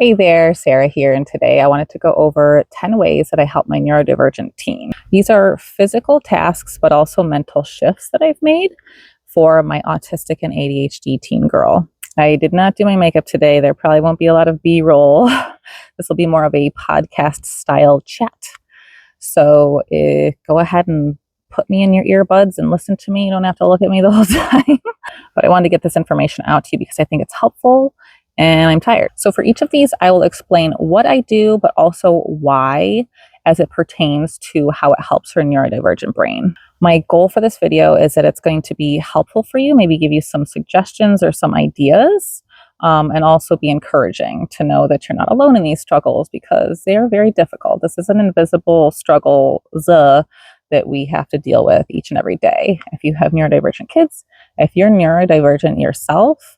Hey there, Sarah here, and today I wanted to go over 10 ways that I help my neurodivergent teen. These are physical tasks, but also mental shifts that I've made for my autistic and ADHD teen girl. I did not do my makeup today. There probably won't be a lot of B-roll. This will be more of a podcast style chat. So go ahead and put me in your earbuds and listen to me. You don't have to look at me the whole time. But I wanted to get this information out to you because I think it's helpful and I'm tired. So for each of these, I will explain what I do, but also why as it pertains to how it helps her neurodivergent brain. My goal for this video is that it's going to be helpful for you, maybe give you some suggestions or some ideas, and also be encouraging to know that you're not alone in these struggles because they are very difficult. This is an invisible struggle that we have to deal with each and every day. If you have neurodivergent kids, if you're neurodivergent yourself,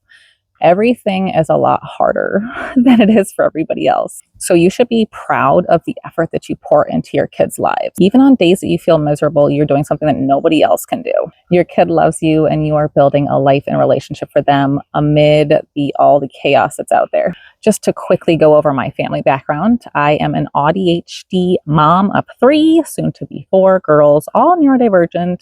everything is a lot harder than it is for everybody else. So you should be proud of the effort that you pour into your kids' lives. Even on days that you feel miserable, you're doing something that nobody else can do. Your kid loves you and you are building a life and relationship for them amid all the chaos that's out there. Just to quickly go over my family background, I am an AuDHD mom of 3, soon to be 4 girls, all neurodivergent.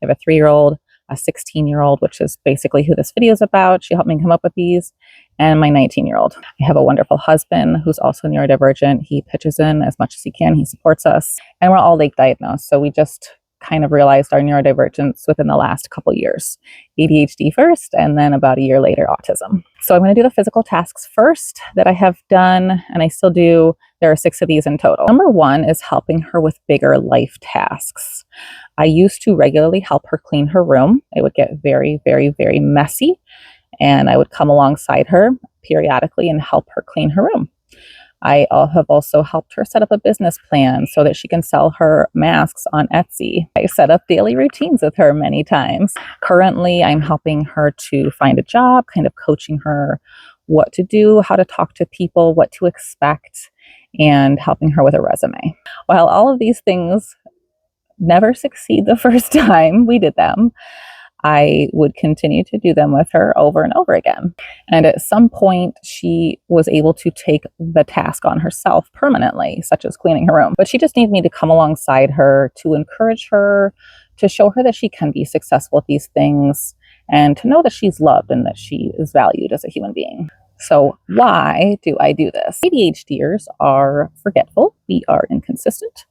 I have a 3-year-old, a 16-year-old, which is basically who this video is about. She helped me come up with these, and my 19-year-old. I have a wonderful husband who's also neurodivergent. He pitches in as much as he can. He supports us, and we're all late diagnosed. So we just kind of realized our neurodivergence within the last couple years. ADHD first, and then about a year later, autism. So I'm going to do the physical tasks first that I have done, and I still do. There are 6 of these in total. Number 1 is helping her with bigger life tasks. I used to regularly help her clean her room. It would get very, very, very messy, and I would come alongside her periodically and help her clean her room. I have also helped her set up a business plan so that she can sell her masks on Etsy. I set up daily routines with her many times. Currently, I'm helping her to find a job, kind of coaching her what to do, how to talk to people, what to expect, and helping her with a resume. While all of these things never succeed the first time we did them, I would continue to do them with her over and over again. And at some point, she was able to take the task on herself permanently, such as cleaning her room. But she just needed me to come alongside her, to encourage her, to show her that she can be successful at these things, and to know that she's loved and that she is valued as a human being. So why do I do this? ADHDers are forgetful. We are inconsistent.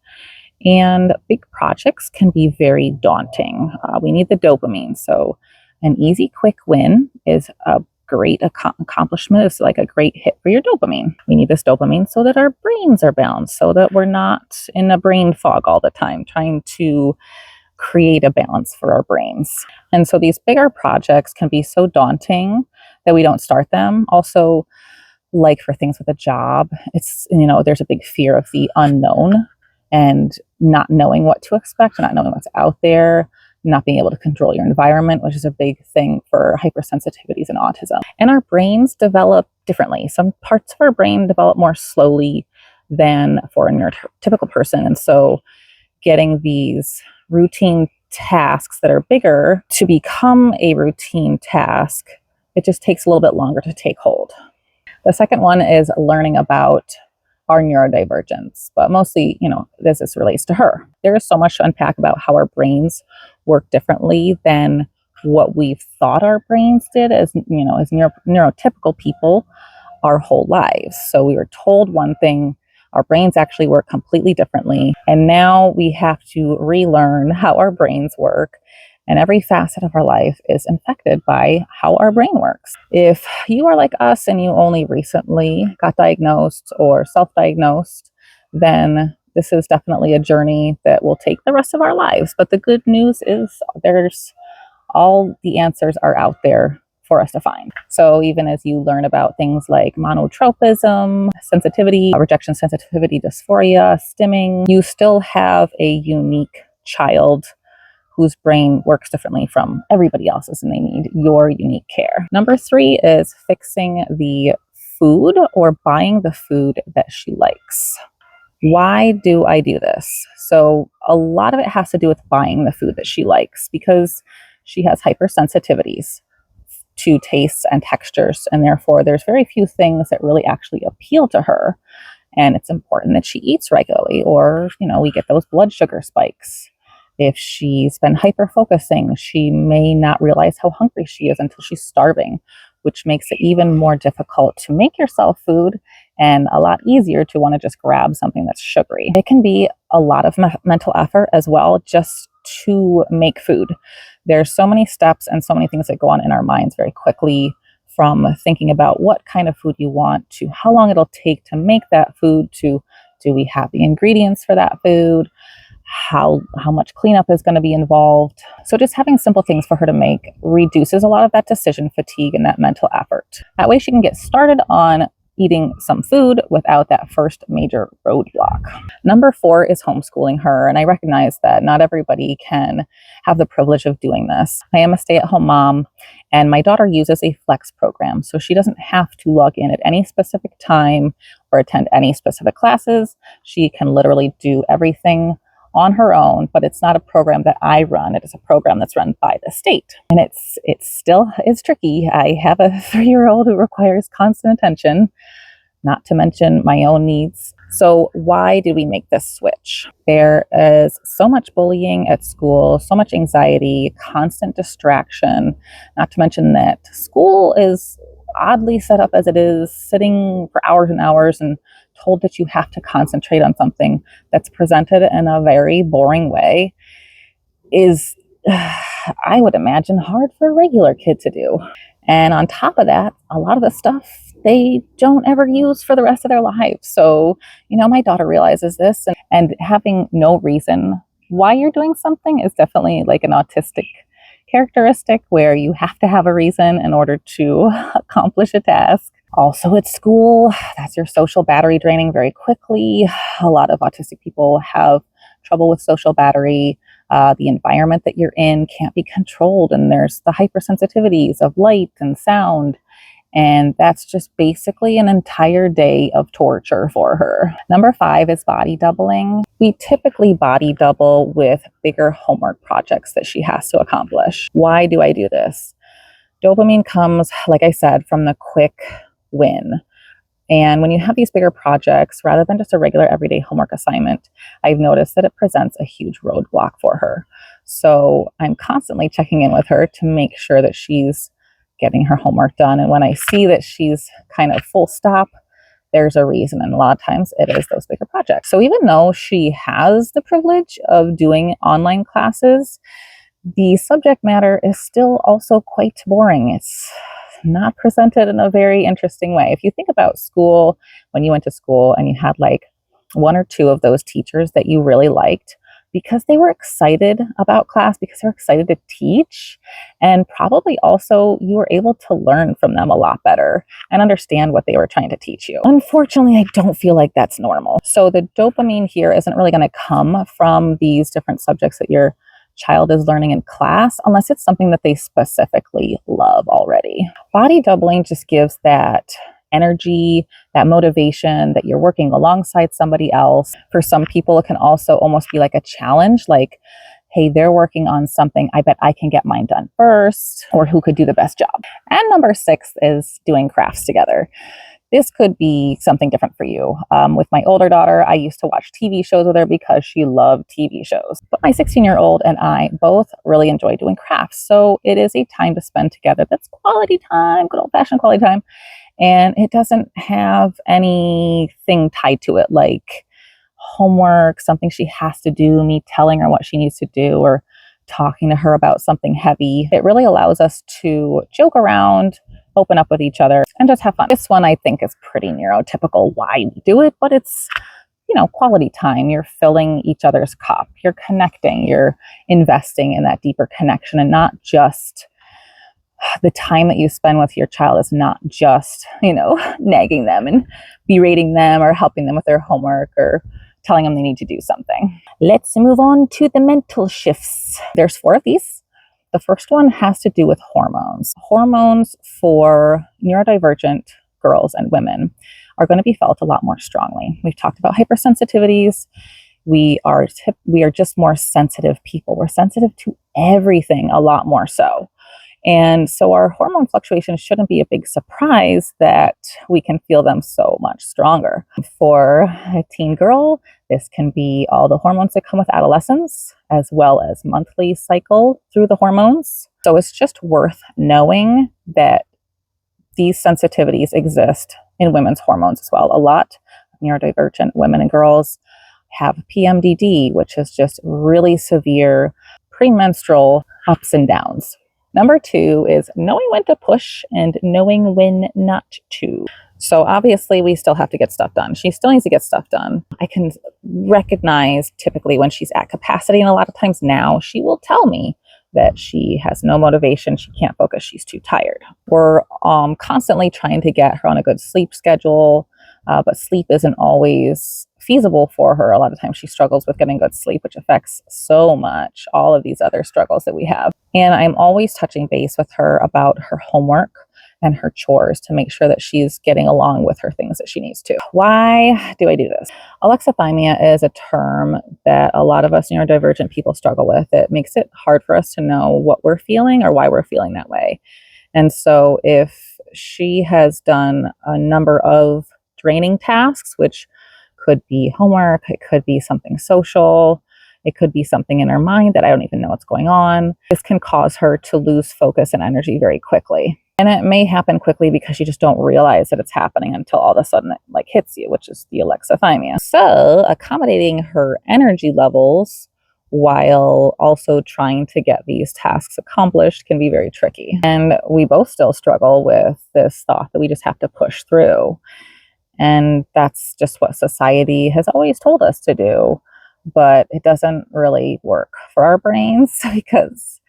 And big projects can be very daunting. We need the dopamine. So an easy, quick win is a great accomplishment. It's like a great hit for your dopamine. We need this dopamine so that our brains are balanced, so that we're not in a brain fog all the time, trying to create a balance for our brains. And so these bigger projects can be so daunting that we don't start them. Also, like for things with a job, it's, there's a big fear of the unknown and not knowing what to expect, not knowing what's out there, not being able to control your environment, which is a big thing for hypersensitivities and autism. And our brains develop differently. Some parts of our brain develop more slowly than for a neurotypical person. And so getting these routine tasks that are bigger to become a routine task, it just takes a little bit longer to take hold. The second one is learning about our neurodivergence, but mostly, this relates to her. There is so much to unpack about how our brains work differently than what we've thought our brains did as neurotypical people our whole lives. So we were told one thing, our brains actually work completely differently. And now we have to relearn how our brains work. And every facet of our life is infected by how our brain works. If you are like us and you only recently got diagnosed or self-diagnosed, then this is definitely a journey that will take the rest of our lives. But the good news is all the answers are out there for us to find. So even as you learn about things like monotropism, sensitivity, rejection sensitivity dysphoria, stimming, you still have a unique child whose brain works differently from everybody else's, and they need your unique care. Number 3 is fixing the food or buying the food that she likes. Why do I do this? So a lot of it has to do with buying the food that she likes because she has hypersensitivities to tastes and textures, and therefore there's very few things that really actually appeal to her. And it's important that she eats regularly, or, we get those blood sugar spikes. If she's been hyper focusing, she may not realize how hungry she is until she's starving, which makes it even more difficult to make yourself food and a lot easier to want to just grab something that's sugary. It can be a lot of mental effort as well just to make food. There's so many steps and so many things that go on in our minds very quickly, from thinking about what kind of food you want to how long it'll take to make that food, to do we have the ingredients for that food, how much cleanup is going to be involved. So just having simple things for her to make reduces a lot of that decision fatigue and that mental effort. That way she can get started on eating some food without that first major roadblock. Number 4 is homeschooling her. And I recognize that not everybody can have the privilege of doing this. I am a stay-at-home mom, and my daughter uses a flex program. So she doesn't have to log in at any specific time or attend any specific classes. She can literally do everything on her own, but it's not a program that I run. It is a program that's run by the state. And it still is tricky. I have a 3-year-old who requires constant attention, not to mention my own needs. So why did we make this switch? There is so much bullying at school, so much anxiety, constant distraction, not to mention that school is oddly set up as it is, sitting for hours and hours and told that you have to concentrate on something that's presented in a very boring way is, I would imagine, hard for a regular kid to do. And on top of that, a lot of the stuff they don't ever use for the rest of their lives. So, my daughter realizes this, and having no reason why you're doing something is definitely like an autistic characteristic, where you have to have a reason in order to accomplish a task. Also at school, that's your social battery draining very quickly. A lot of autistic people have trouble with social battery. The environment that you're in can't be controlled, and there's the hypersensitivities of light and sound. And that's just basically an entire day of torture for her. Number 5 is body doubling. We typically body double with bigger homework projects that she has to accomplish. Why do I do this? Dopamine comes, like I said, from the quick win. And when you have these bigger projects, rather than just a regular everyday homework assignment, I've noticed that it presents a huge roadblock for her. So I'm constantly checking in with her to make sure that she's getting her homework done. And when I see that she's kind of full stop, there's a reason. And a lot of times it is those bigger projects. So even though she has the privilege of doing online classes, the subject matter is still also quite boring. It's not presented in a very interesting way. If you think about school, when you went to school and you had like 1 or 2 of those teachers that you really liked, because they were excited about class, because they were excited to teach, and probably also you were able to learn from them a lot better and understand what they were trying to teach you. Unfortunately, I don't feel like that's normal. So the dopamine here isn't really going to come from these different subjects that your child is learning in class, unless it's something that they specifically love already. Body doubling just gives that energy, that motivation that you're working alongside somebody else. For some people, it can also almost be like a challenge, like, hey, they're working on something, I bet I can get mine done first, or who could do the best job. And number 6 is doing crafts together. This could be something different for you. With my older daughter, I used to watch TV shows with her because she loved TV shows. But my 16-year-old and I both really enjoy doing crafts. So it is a time to spend together that's quality time, good old-fashioned quality time. And it doesn't have anything tied to it, like homework, something she has to do, me telling her what she needs to do, or talking to her about something heavy. It really allows us to joke around, open up with each other, and just have fun. This one I think is pretty neurotypical why we do it, but it's, quality time. You're filling each other's cup. You're connecting. You're investing in that deeper connection, and not just the time that you spend with your child is not just, nagging them and berating them or helping them with their homework or telling them they need to do something. Let's move on to the mental shifts. There's 4 of these. The first one has to do with hormones. Hormones for neurodivergent girls and women are going to be felt a lot more strongly. We've talked about hypersensitivities. We are just more sensitive people. We're sensitive to everything a lot more so. And so our hormone fluctuations shouldn't be a big surprise that we can feel them so much stronger. For a teen girl, this can be all the hormones that come with adolescence, as well as monthly cycle through the hormones. So it's just worth knowing that these sensitivities exist in women's hormones as well. A lot of neurodivergent women and girls have PMDD, which is just really severe premenstrual ups and downs. Number 2 is knowing when to push and knowing when not to. So obviously we still have to get stuff done. She still needs to get stuff done. I can recognize typically when she's at capacity, and a lot of times now she will tell me that she has no motivation, she can't focus, she's too tired. We're constantly trying to get her on a good sleep schedule, but sleep isn't always feasible for her. A lot of times she struggles with getting good sleep, which affects so much all of these other struggles that we have. And I'm always touching base with her about her homework and her chores to make sure that she's getting along with her things that she needs to. Why do I do this? Alexithymia is a term that a lot of us neurodivergent people struggle with. It makes it hard for us to know what we're feeling or why we're feeling that way. And so if she has done a number of draining tasks, which could be homework, it could be something social, it could be something in her mind that I don't even know what's going on, this can cause her to lose focus and energy very quickly. And it may happen quickly because you just don't realize that it's happening until all of a sudden it hits you, which is the alexithymia. So accommodating her energy levels while also trying to get these tasks accomplished can be very tricky. And we both still struggle with this thought that we just have to push through. And that's just what society has always told us to do. But it doesn't really work for our brains because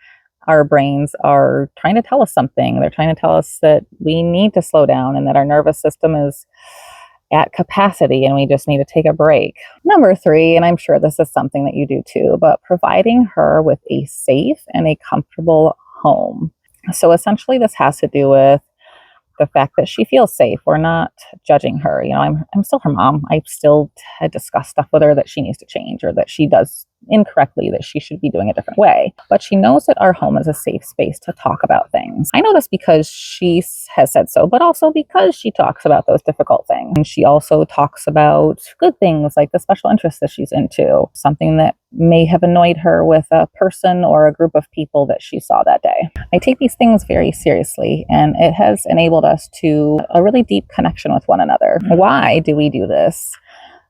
our brains are trying to tell us something. They're trying to tell us that we need to slow down and that our nervous system is at capacity and we just need to take a break. Number 3, and I'm sure this is something that you do too, but providing her with a safe and a comfortable home. So essentially this has to do with the fact that she feels safe. We're not judging her. You know, I'm still her mom. I still discuss stuff with her that she needs to change or that she does incorrectly, that she should be doing a different way. But she knows that our home is a safe space to talk about things. I know this because she has said so, but also because she talks about those difficult things. And she also talks about good things like the special interests that she's into, something that may have annoyed her with a person or a group of people that she saw that day. I take these things very seriously, and it has enabled us to a really deep connection with one another. Why do we do this?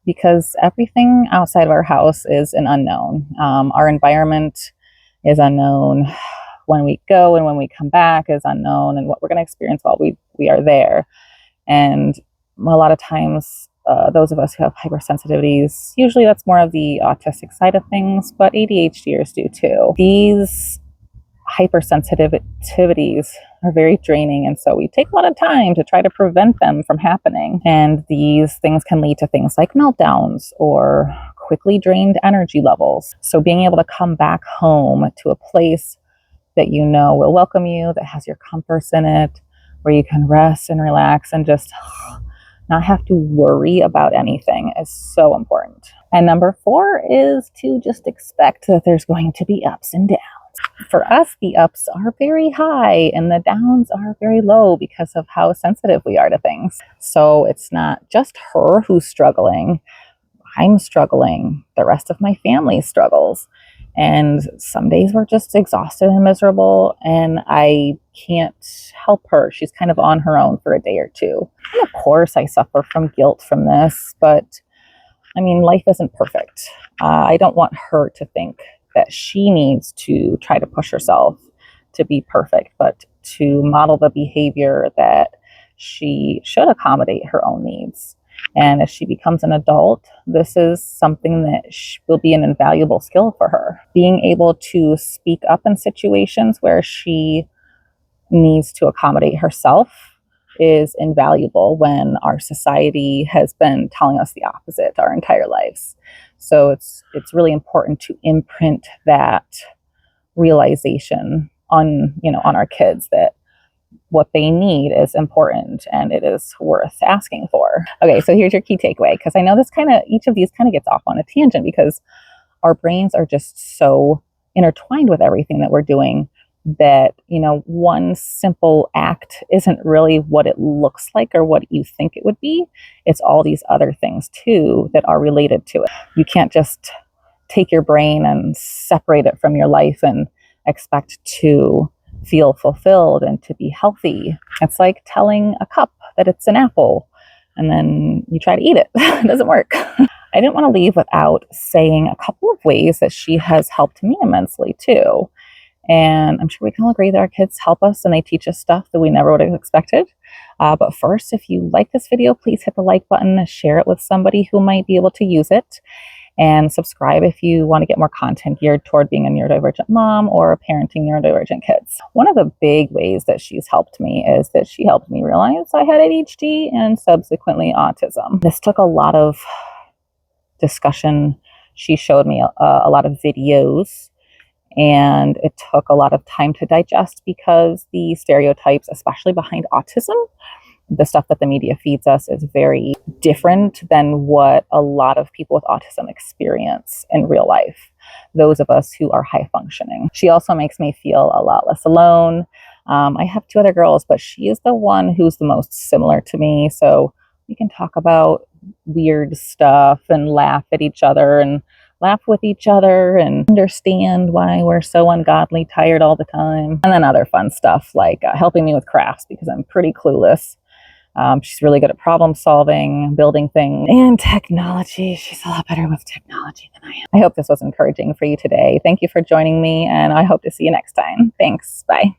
Because everything outside of our house is an unknown. Our environment is unknown. When we go and when we come back is unknown, and what we're going to experience while we are there. And a lot of times, those of us who have hypersensitivities, usually that's more of the autistic side of things, but ADHDers do too. These hypersensitivities are very draining, and so we take a lot of time to try to prevent them from happening. And these things can lead to things like meltdowns or quickly drained energy levels. So being able to come back home to a place that you know will welcome you, that has your comforts in it, where you can rest and relax and just not have to worry about anything is so important. And number 4 is to just expect that there's going to be ups and downs. For us, the ups are very high and the downs are very low because of how sensitive we are to things. So it's not just her who's struggling. I'm struggling. The rest of my family struggles. And some days we're just exhausted and miserable, and I can't help her. She's kind of on her own for a day or two. And of course, I suffer from guilt from this, but I mean, life isn't perfect. I don't want her to think that she needs to try to push herself to be perfect, but to model the behavior that she should accommodate her own needs. And as she becomes an adult, this is something that will be an invaluable skill for her. Being able to speak up in situations where she needs to accommodate herself is invaluable when our society has been telling us the opposite our entire lives. So it's really important to imprint that realization on our kids that what they need is important and it is worth asking for. Okay, so here's your key takeaway, because I know each of these kind of gets off on a tangent because our brains are just so intertwined with everything that we're doing that, one simple act isn't really what it looks like or what you think it would be. It's all these other things too that are related to it. You can't just take your brain and separate it from your life and expect to feel fulfilled and to be healthy. It's like telling a cup that it's an apple and then you try to eat it. It doesn't work. I didn't want to leave without saying a couple of ways that she has helped me immensely too. And I'm sure we can all agree that our kids help us and they teach us stuff that we never would have expected. But first, if you like this video, please hit the like button, share it with somebody who might be able to use it, and subscribe if you want to get more content geared toward being a neurodivergent mom or parenting neurodivergent kids. One of the big ways that she's helped me is that she helped me realize I had ADHD and subsequently autism. This took a lot of discussion. She showed me a lot of videos, and it took a lot of time to digest because the stereotypes, especially behind autism, the stuff that the media feeds us, is very different than what a lot of people with autism experience in real life, those of us who are high functioning. She also makes me feel a lot less alone. I have 2 other girls, but she is the one who's the most similar to me. So we can talk about weird stuff and laugh at each other and laugh with each other and understand why we're so ungodly tired all the time. And then other fun stuff like helping me with crafts because I'm pretty clueless. She's really good at problem solving, building things, and technology. She's a lot better with technology than I am. I hope this was encouraging for you today. Thank you for joining me, and I hope to see you next time. Thanks. Bye.